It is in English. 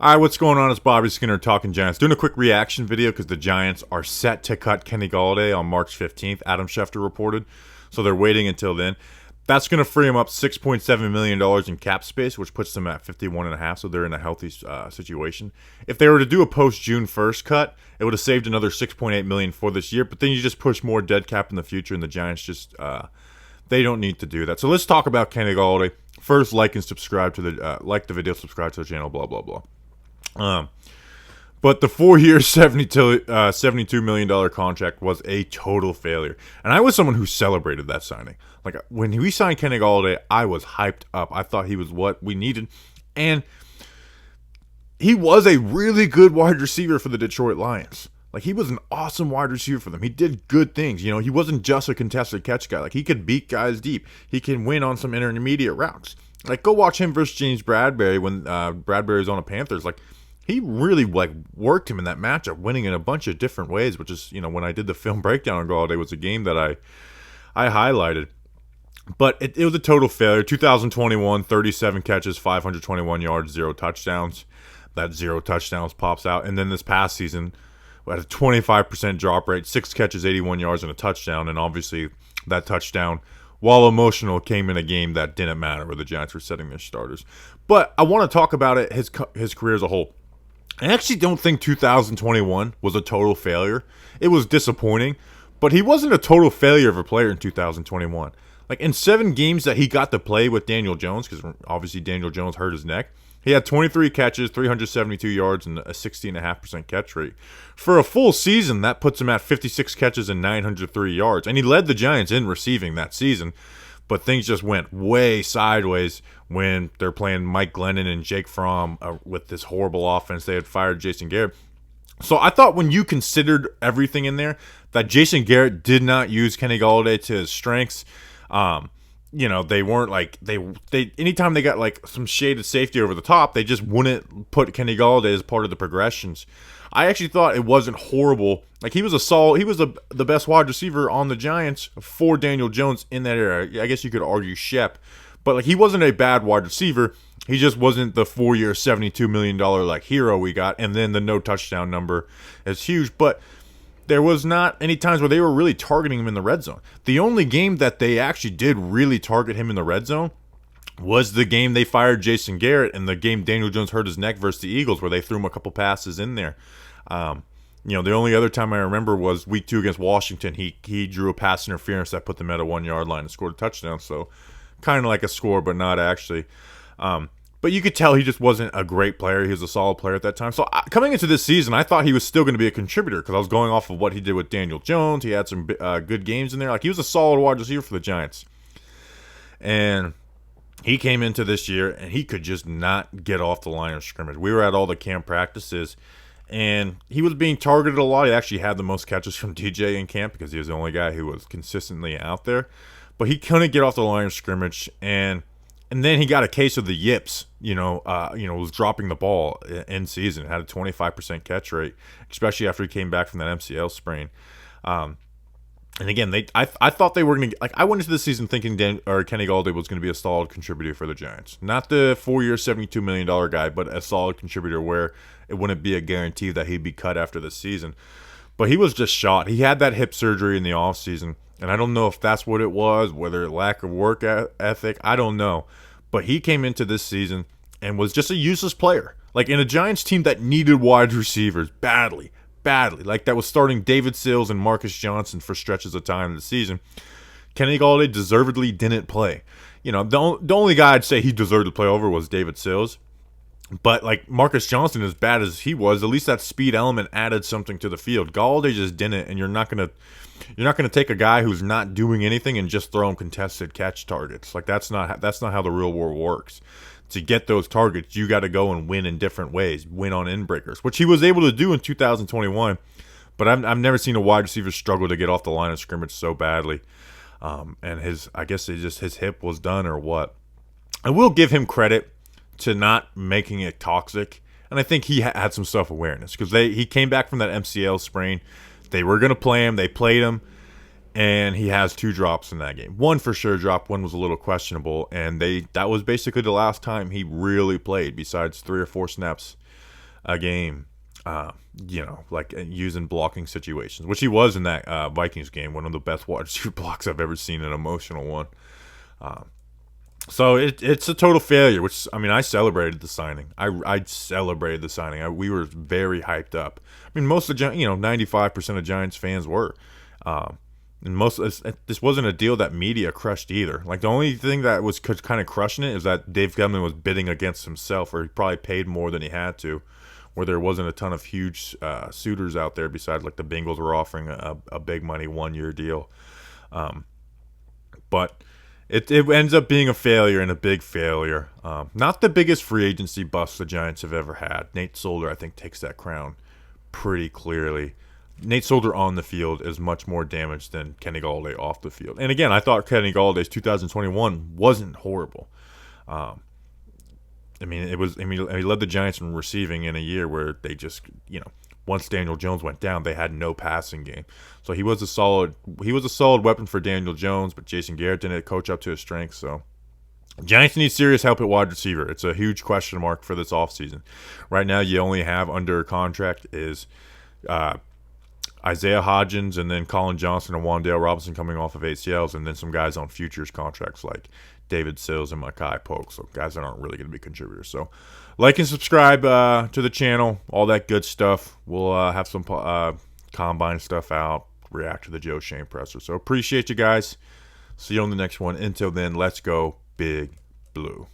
All right, what's going on? It's Bobby Skinner talking Giants. Doing a quick reaction video because the Giants are set to cut Kenny Golladay on March 15th, Adam Schefter reported. So they're waiting until then. That's going to free them up $6.7 million in cap space, which puts them at 51.5, so they're in a healthy situation. If they were to do a post-June 1st cut, it would have saved another $6.8 million for this year, but then you just push more dead cap in the future, and the Giants just, they don't need to do that. So let's talk about Kenny Golladay. First, like and subscribe to the, like the video, subscribe to the channel, blah, blah, blah. But the 4-year, $72 million contract was a total failure. And I was someone who celebrated that signing. Like, when we signed Kenny Golladay, I was hyped up. I thought he was what we needed. And he was a really good wide receiver for the Detroit Lions. Like, he was an awesome wide receiver for them. He did good things. You know, he wasn't just a contested catch guy. Like, he could beat guys deep. He can win on some intermediate routes. Like, go watch him versus James Bradbury when Bradbury was on the Panthers. Like, he really, like, worked him in that matchup, winning in a bunch of different ways, which is, you know, when I did the film breakdown on Golladay, was a game that I highlighted. But it was a total failure. 2021, 37 catches, 521 yards, 0 touchdowns. That 0 touchdowns pops out. And then this past season, we had a 25% drop rate, 6 catches, 81 yards, and a touchdown. And obviously, that touchdown, while emotional, came in a game that didn't matter, where the Giants were setting their starters. But I want to talk about it, his career as a whole. I actually don't think 2021 was a total failure. It was disappointing, but he wasn't a total failure of a player in 2021. Like, in 7 games that he got to play with Daniel Jones, because obviously Daniel Jones hurt his neck, he had 23 catches, 372 yards, and a 60.5% catch rate. For a full season, that puts him at 56 catches and 903 yards, and he led the Giants in receiving that season. But things just went way sideways when they're playing Mike Glennon and Jake Fromm with this horrible offense. They had fired Jason Garrett. So I thought when you considered everything in there, that Jason Garrett did not use Kenny Golladay to his strengths. You know, they weren't like, they anytime they got like some shaded safety over the top, they just wouldn't put Kenny Golladay as part of the progressions. I actually thought it wasn't horrible. Like, he was the best wide receiver on the Giants for Daniel Jones in that era. I guess you could argue Shep, but like, he wasn't a bad wide receiver. He just wasn't the 4-year, $72 million like hero we got. And then the no touchdown number is huge, but there was not any times where they were really targeting him in the red zone. The only game that they actually did really target him in the red zone was the game they fired Jason Garrett, and the game Daniel Jones hurt his neck versus the Eagles, where they threw him a couple passes in there. You know, the only other time I remember was week 2 against Washington. He drew a pass interference that put them at a 1-yard line and scored a touchdown. So kind of like a score, but not actually. But you could tell he just wasn't a great player. He was a solid player at that time. So coming into this season, I thought he was still going to be a contributor because I was going off of what he did with Daniel Jones. He had some good games in there. Like, he was a solid wide receiver for the Giants. And he came into this year, and he could just not get off the line of scrimmage. We were at all the camp practices, and he was being targeted a lot. He actually had the most catches from DJ in camp because he was the only guy who was consistently out there. But he couldn't get off the line of scrimmage, and then he got a case of the yips. Was dropping the ball in season. Had a 25% catch rate, especially after he came back from that MCL sprain. And again, I thought they were going to, like, I went into the season thinking Kenny Golladay was going to be a solid contributor for the Giants. Not the 4-year, $72 million guy, but a solid contributor where it wouldn't be a guarantee that he'd be cut after the season. But he was just shot. He had that hip surgery in the offseason, and I don't know if that's what it was, whether lack of work ethic, I don't know. But he came into this season and was just a useless player. Like, in a Giants team that needed wide receivers badly, like that was starting David Sills and Marcus Johnson for stretches of time this season, Kenny Golladay deservedly didn't play. You know, the only guy I'd say he deserved to play over was David Sills. But like Marcus Johnson, as bad as he was, at least that speed element added something to the field. Golladay just didn't, and you're not gonna take a guy who's not doing anything and just throw him contested catch targets. Like, that's not how the real world works. To get those targets, you got to go and win in different ways, win on in breakers, which he was able to do in 2021. But I've never seen a wide receiver struggle to get off the line of scrimmage so badly. And his hip was done or what. I will give him credit to not making it toxic, and I think he had some self-awareness because he came back from that MCL sprain. They were going to play him. They played him. And he has 2 drops in that game. One for sure dropped, one was a little questionable, and that was basically the last time he really played, besides 3 or 4 snaps a game. Like using blocking situations, which he was in that Vikings game, one of the best wide receiver blocks I've ever seen, an emotional one. So it's a total failure. Which I mean, I celebrated the signing. I celebrated the signing. We were very hyped up. I mean, most of the 95% of Giants fans were. And this wasn't a deal that media crushed either. Like the only thing that was kind of crushing it is that Dave Gettleman was bidding against himself, or he probably paid more than he had to, where there wasn't a ton of huge suitors out there besides like the Bengals were offering a big money 1-year deal. But it ends up being a failure, and a big failure. Not the biggest free agency bust the Giants have ever had. Nate Solder, I think, takes that crown pretty clearly. Nate Solder on the field is much more damaged than Kenny Golladay off the field. And again, I thought Kenny Galladay's 2021 wasn't horrible. I mean, he led the Giants in receiving in a year where they just, once Daniel Jones went down, they had no passing game. So he was a solid weapon for Daniel Jones, but Jason Garrett didn't coach up to his strengths. So Giants need serious help at wide receiver. It's a huge question mark for this offseason. Right now, you only have under contract is Isaiah Hodgins, and then Colin Johnson and Wan'Dale Robinson coming off of ACLs, and then some guys on futures contracts like David Sills and Mekhi Polk. So guys that aren't really going to be contributors. So like and subscribe to the channel, all that good stuff. We'll have some combine stuff out, react to the Joe Shane presser. So appreciate you guys. See you on the next one. Until then, let's go Big Blue.